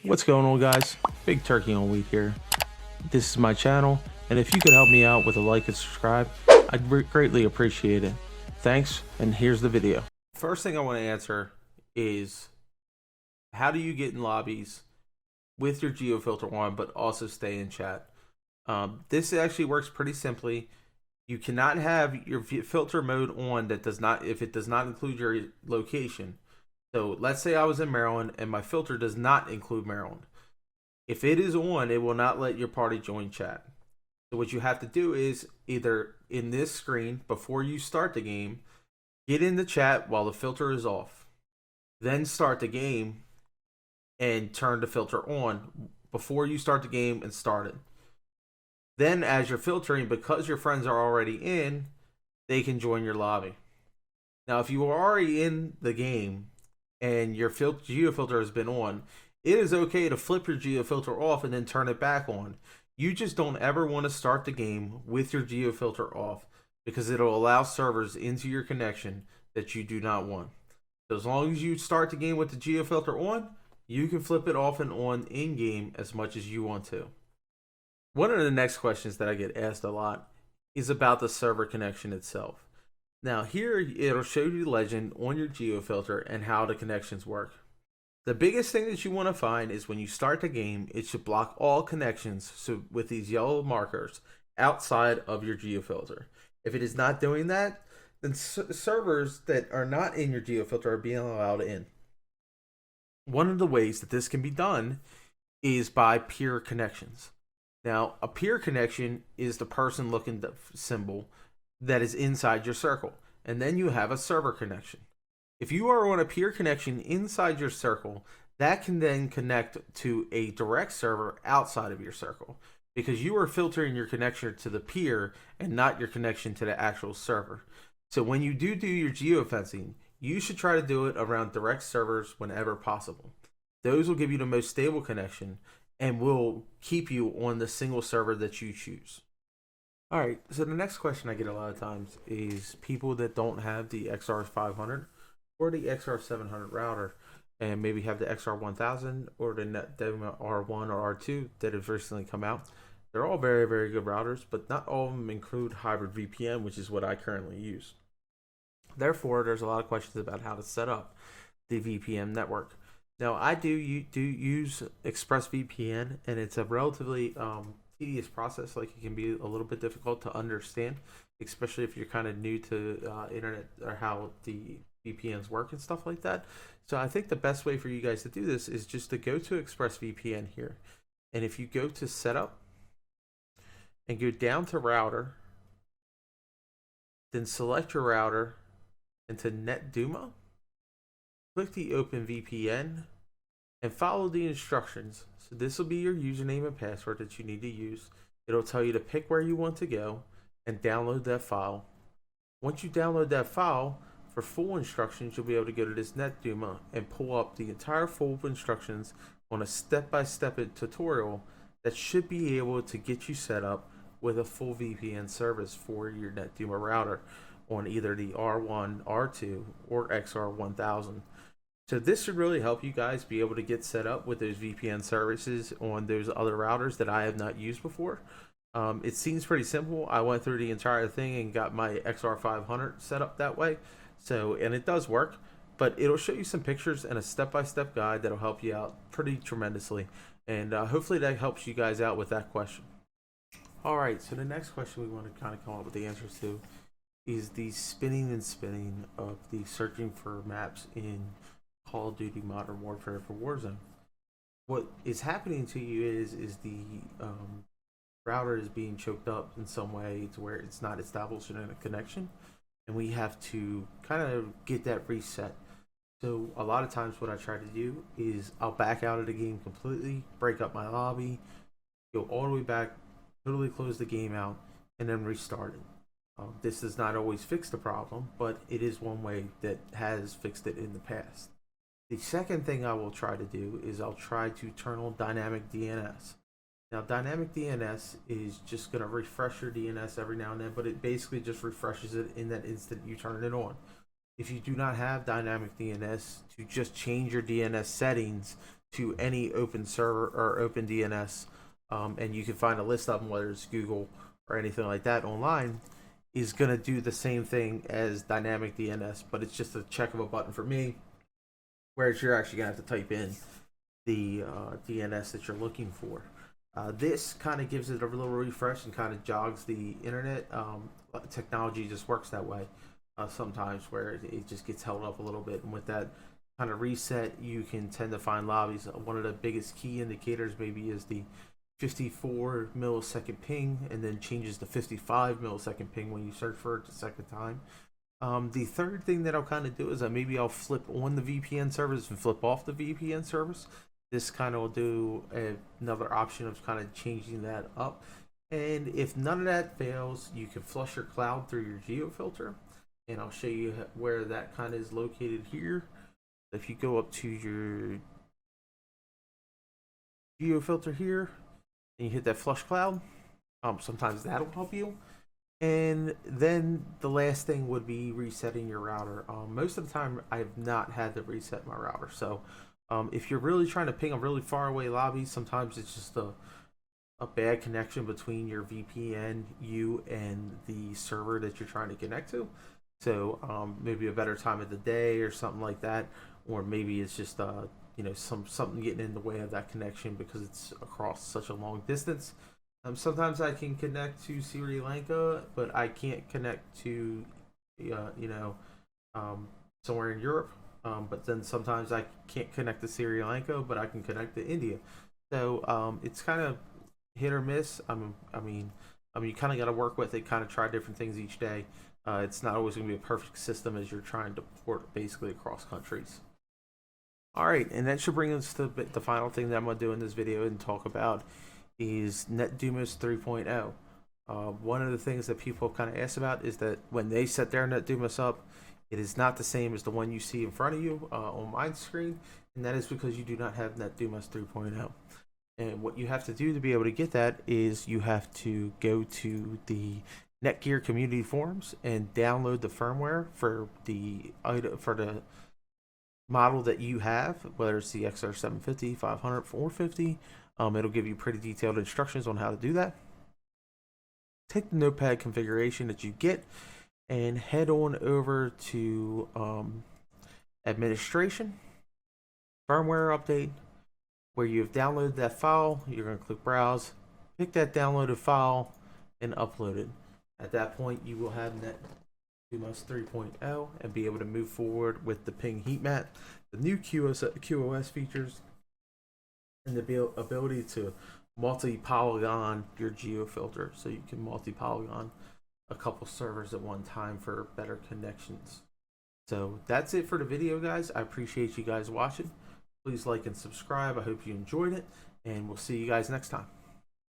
What's going on, guys? Big Turkey on Week here. This is my channel, and if you could help me out with a like and subscribe, I'd greatly appreciate it. Thanks, and here's the video. First thing I want to answer is, how do you get in lobbies with your geo filter on but also stay in chat? This actually works pretty simply. You cannot have your filter mode on that does not, if it does not include your location. So let's say I was in Maryland and my filter does not include Maryland. If it is on, it will not let your party join chat. So what you have to do is either in this screen before you start the game, get in the chat while the filter is off. Then start the game and turn the filter on before you start the game and start it. Then as you're filtering, because your friends are already in, they can join your lobby. Now if you are already in the game and your geo filter has been on, it is okay to flip your geo filter off and then turn it back on. You just don't ever want to start the game with your geo filter off, because it'll allow servers into your connection that you do not want. So as long as you start the game with the geo filter on, you can flip it off and on in game as much as you want to. One of the next questions that I get asked a lot is about the server connection itself. Now here it'll show you the legend on your geo filter and how the connections work. The biggest thing that you want to find is when you start the game, it should block all connections, so with these yellow markers outside of your geo filter. If it is not doing that, then servers that are not in your geo filter are being allowed in. One of the ways that this can be done is by peer connections. Now, a peer connection is the person looking the symbol that is inside your circle, and then you have a server connection. If you are on a peer connection inside your circle, that can then connect to a direct server outside of your circle, because you are filtering your connection to the peer and not your connection to the actual server. So when you do your geofencing, you should try to do it around direct servers whenever possible. Those will give you the most stable connection and will keep you on the single server that you choose. All right, so the next question I get a lot of times is people that don't have the XR500 or the XR700 router and maybe have the XR1000 or the Netdumas R1 or R2 that have recently come out. They're all very, very good routers, but not all of them include hybrid VPN, which is what I currently use. Therefore, there's a lot of questions about how to set up the VPN network. Now, I do use ExpressVPN, and it's a relatively tedious process. Like, it can be a little bit difficult to understand, especially if you're kind of new to internet or how the VPNs work and stuff like that. So I think the best way for you guys to do this is just to go to ExpressVPN here. And if you go to setup and go down to router, then select your router into Netdumas, click the open VPN and follow the instructions. So this will be your username and password that you need to use. It'll tell you to pick where you want to go and download that file. Once you download that file, for full instructions, you'll be able to go to this Netdumas and pull up the entire full instructions on a step-by-step tutorial that should be able to get you set up with a full VPN service for your Netdumas router on either the R1, R2, or XR1000. So this should really help you guys be able to get set up with those VPN services on those other routers that I have not used before. It seems pretty simple. I went through the entire thing and got my XR500 set up that way. And it does work, but it'll show you some pictures and a step-by-step guide that'll help you out pretty tremendously. And hopefully that helps you guys out with that question. All right, so the next question we want to kind of come up with the answers to is the spinning of the searching for maps in Call of Duty Modern Warfare for Warzone. What is happening to you is the router is being choked up in some way to where it's not establishing a connection, and we have to kind of get that reset. So a lot of times what I try to do is I'll back out of the game completely, break up my lobby, go all the way back, totally close the game out, and then restart it. This does not always fix the problem, but it is one way that has fixed it in the past. The second thing I will try to do is I'll try to turn on dynamic DNS. Now, dynamic DNS is just going to refresh your DNS every now and then, but it basically just refreshes it in that instant you turn it on. If you do not have dynamic DNS, to just change your DNS settings to any open server or open DNS, and you can find a list of them, whether it's Google or anything like that online, is going to do the same thing as dynamic DNS, but it's just a check of a button for me, whereas you're actually going to have to type in the DNS that you're looking for. This kind of gives it a little refresh and kind of jogs the internet. Technology just works that way sometimes, where it just gets held up a little bit, and with that kind of reset, you can tend to find lobbies. One of the biggest key indicators maybe is the 54 millisecond ping, and then changes to 55 millisecond ping when you search for it the second time. The third thing that I'll kind of do is maybe I'll flip on the VPN service and flip off the VPN service. This kind of will do another option of kind of changing that up. And if none of that fails, you can flush your cloud through your geo filter, and I'll show you where that kind of is located here. If you go up to your geo filter here and you hit that flush cloud, sometimes that'll help you. And then the last thing would be resetting your router. Most of the time I have not had to reset my router, so if you're really trying to ping a really far away lobby, sometimes it's just a bad connection between your VPN, you, and the server that you're trying to connect to. So maybe a better time of the day or something like that, or maybe it's just you know, something getting in the way of that connection because it's across such a long distance. Sometimes I can connect to Sri Lanka, but I can't connect to you know, somewhere in Europe. But then sometimes I can't connect to Sri Lanka, but I can connect to India. So it's kind of hit or miss. I mean, you kind of got to work with it, kind of try different things each day. It's not always going to be a perfect system as you're trying to port basically across countries. All right, and that should bring us to the final thing that I'm going to do in this video and talk about is Netdumas 3.0. One of the things that people have kind of asked about is that when they set their Netdumas up, it is not the same as the one you see in front of you on my screen, and that is because you do not have Netdumas 3.0. And what you have to do to be able to get that is you have to go to the Netgear community forums and download the firmware for the model that you have, whether it's the XR750, 500, 450. It'll give you pretty detailed instructions on how to do that. Take the notepad configuration that you get and head on over to administration, firmware update, where you've downloaded that file. You're going to click browse, pick that downloaded file, and upload it. At that point, you will have Netdumas 3.0 and be able to move forward with the ping heat map, the new QoS features, and the ability to multi-polygon your geo filter, so you can multi-polygon a couple servers at one time for better connections. So that's it for the video, guys. I appreciate you guys watching. Please like and subscribe. I hope you enjoyed it, and we'll see you guys next time.